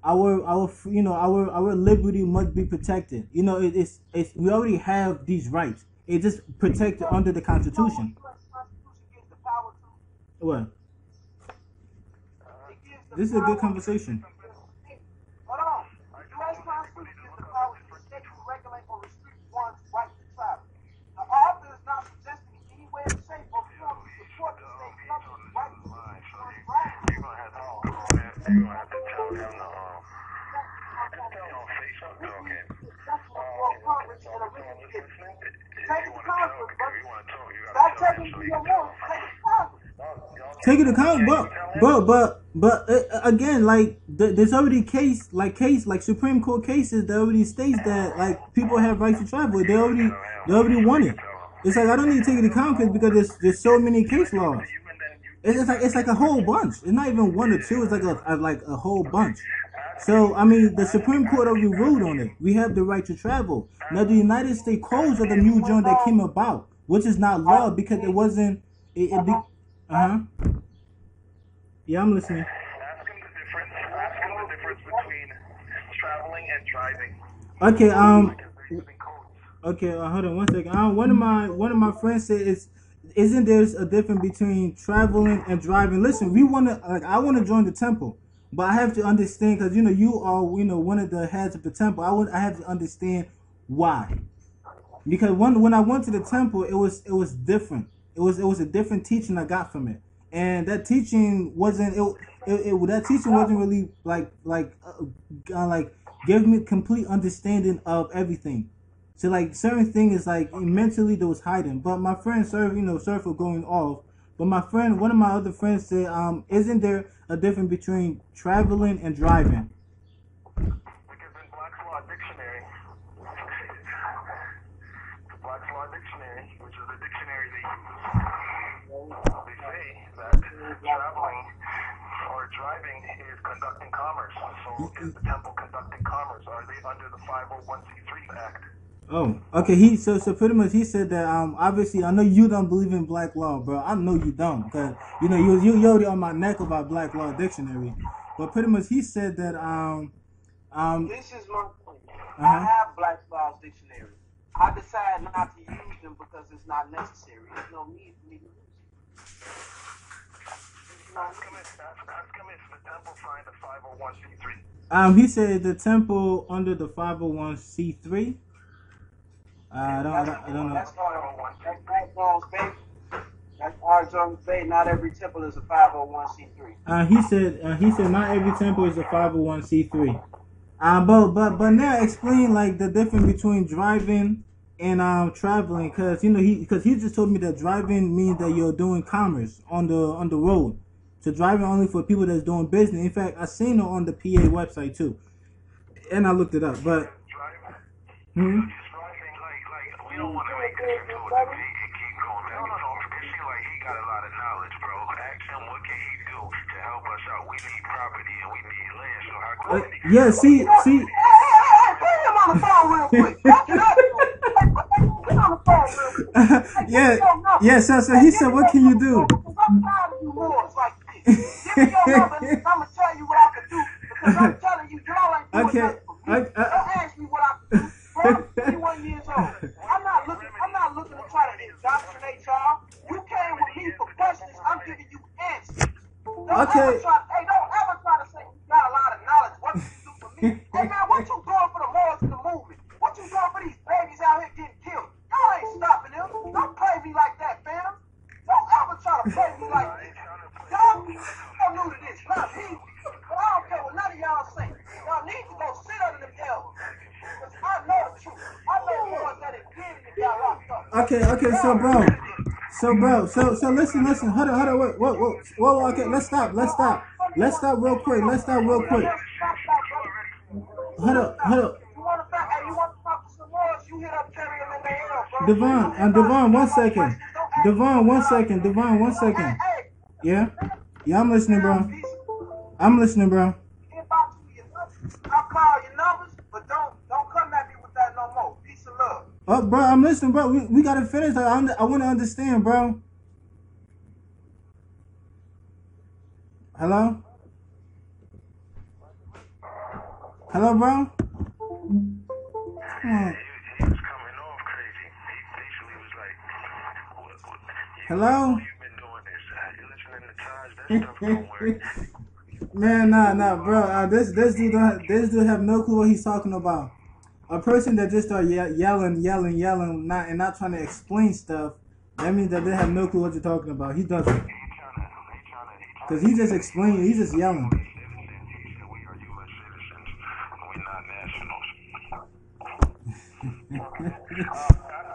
our liberty must be protected. It's we already have these rights. It's just protected under the Constitution. What? This is a good conversation. Hold on. The U.S. Constitution gives the power to protect, regulate, or restrict one's right to travel. The author is not suggesting in any way, shape, or form to support the state government's right to one's right. You're going to have to tell him on Facebook, okay? Take it to Congress, but again, like there's already case like Supreme Court cases that already states that like people have rights to travel. They already won it. It's like I don't need to take it to Congress because there's so many case laws. It's like a whole bunch. It's not even one or two. It's like a whole bunch. So I mean, the Supreme Court already ruled on it. We have the right to travel. Now the United States codes are the new joint that came about, which is not law because it wasn't. Yeah, I'm listening. Ask him the difference between traveling and driving. Okay. Hold on one second. One of my friends said isn't there a difference between traveling and driving? Listen, I want to join the temple, but I have to understand because you are one of the heads of the temple. I have to understand why. Because when I went to the temple, it was different. It was a different teaching I got from it, and that teaching wasn't really like give me complete understanding of everything. So like certain things like mentally there was hiding. But my friend sorry for going off, But my friend, one of my other friends said, isn't there a difference between traveling and driving? Because in Black's Law Dictionary, Black's Law Dictionary, which is the dictionary they use, they say that traveling or driving is conducting commerce. So is the temple conducting commerce? Are they under the 501c3 Act? Oh, okay. So pretty much he said that obviously I know you don't believe in black law, bro. I know you don't, because you know you already on my neck about Black Law Dictionary. But pretty much he said that This is my point. I have Black Laws Dictionary. I decided not to use them because it's not necessary. There's no need for me to use them. Ask him if the temple signed a 501c3. He said the temple under the 501c3. I don't know. That's Black Laws, baby. That's Arizona Bay. Not every temple is a 501c3. He said not every temple is a 501c3. But now explain like the difference between driving and traveling, because you know he just told me that driving means that you're doing commerce on the road. So driving only for people that's doing business. In fact, I seen it on the PA website too, and I looked it up. But We don't want to make this into a debate and keep going, man. It seems like he got a lot of knowledge, bro. Ask him what can he do to help us out. We need property and we need land, so how can we yeah, see. Put him on the phone real quick. Put him on the phone real quick. Yeah. So he said, what can you do? I'm tired of you Moors like this. Give me your number and I'm gonna tell you what I can do, because I'm telling you, y'all ain't doing nothing for me. Don't ask me what I can do. I'm 21 years old. I'm not looking to try to indoctrinate y'all. You came with me for questions. I'm giving you answers. Don't ever try to say you got a lot of knowledge. What you do for me? Hey man, what you doing for the Moors and the movement? What you doing for these babies out here getting killed? Y'all ain't stopping them. Don't play me like that, fam. Don't ever try to play me like this. Y'all new to this, not me. But I don't care what none of y'all say. Y'all need to go sit under them elders. Because I know the truth. I know the ones that it did and got locked up. Okay, so listen, hold on, wait, whoa, okay, let's stop real quick. Hold up. You want to talk to some Moors, you hit up Terry and then bro. Devon, 1 second. Devon, 1 second. Yeah, I'm listening, bro. I'll call your numbers, but don't come at me with that no more. Peace and love. Oh, bro, I'm listening, bro. We gotta finish. I want to understand, bro. Hello, bro. Come on. He was coming off crazy. He basically was like, Hello? you've been doing this. You're listening to Taj, that stuff don't work. Man, nah, bro. This dude have no clue what he's talking about. A person that just start yelling, not trying to explain stuff, that means that they have no clue what you're talking about. He doesn't. Because he just explained, he's just yelling. He said we are U.S. citizens. We're not nationals.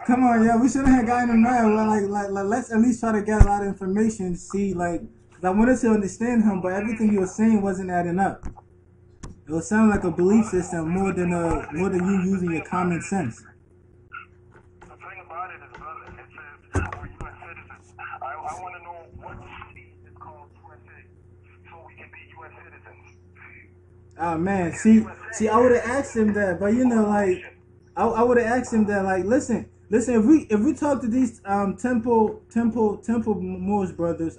Come on, yeah, we shouldn't have gotten him mad. Like, let's at least try to get a lot of information. See, like, 'cause I wanted to understand him, but everything he was saying wasn't adding up. It would sound like a belief system more than you using your common sense. The thing about it is, brother, it says we're U.S. citizens. I want to know what city is called U.S.A. so we can be U.S. citizens. Oh man, see, I would have asked him that, but you know, like, I would have asked him that, like, listen. If we talk to these temple Moorish brothers,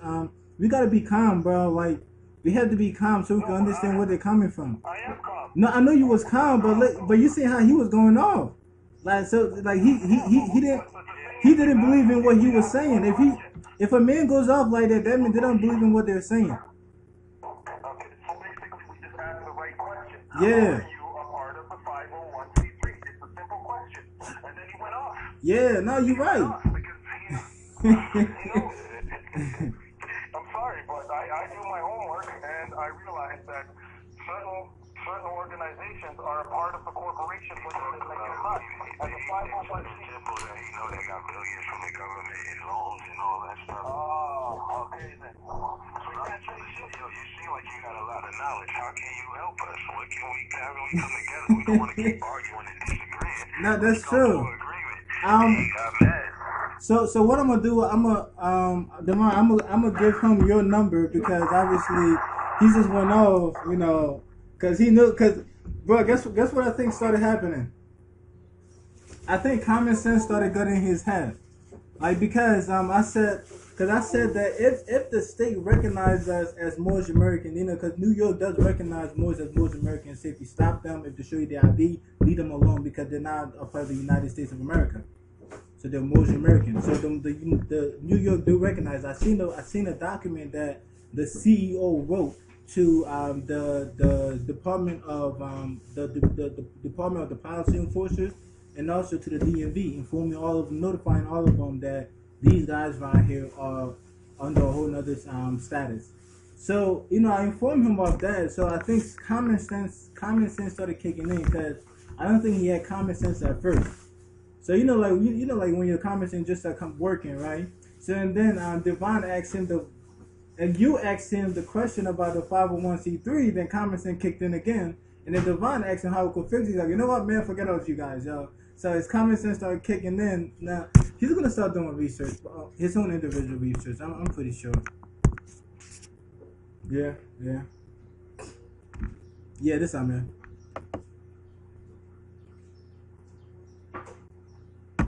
we gotta be calm, bro. Like, we have to be calm so we can understand where they're coming from. I am calm. No, I know you was calm, but you see how he was going off. Like, so, like, he didn't believe in what he was saying. If a man goes off like that means they don't believe in what they're saying. Okay, so basically we just asked the right question. Yeah. Are you a part of the 501c3? It's a simple question. And then he went off. Yeah, no, you're right. I'm sorry, but I do my homework and I realize that certain certain organizations are a part of the corporation which is making money. As a 501c. Simple that he know they got billions from the government in loans and all that stuff. Oh, okay then. So you seem like you got a lot of knowledge. How can you help us? What can we come together? We don't want to keep arguing and disagreeing. No, that's true. So what I'm gonna do? Demar, I'm gonna give him your number because obviously he just went off, you know, because he knew. Because, bro, guess what I think started happening? I think common sense started getting in his head, like because I said that if the state recognized us as Moorish American, you know, because New York does recognize Moors as Moorish American, say if you stop them, if they show you their ID, leave them alone because they're not a part of the United States of America. So they're Moorish American. So the New York do recognize. I seen a document that the CEO wrote to the Department of the Department of the Policy Enforcers and also to the DMV, notifying all of them that these guys right here are under a whole nother status. So you know, I informed him of that. So I think common sense started kicking in because I don't think he had common sense at first. So you know, like when your common sense just come working, right? So and then Devon asked him and you asked him the question about the 501c3. Then common sense kicked in again, and then Devon asked him how it could fix it. He's like, you know what, man, forget about you guys, yo. So his common sense started kicking in. Now he's gonna start doing research, his own individual research. I'm pretty sure. Yeah, this time, man.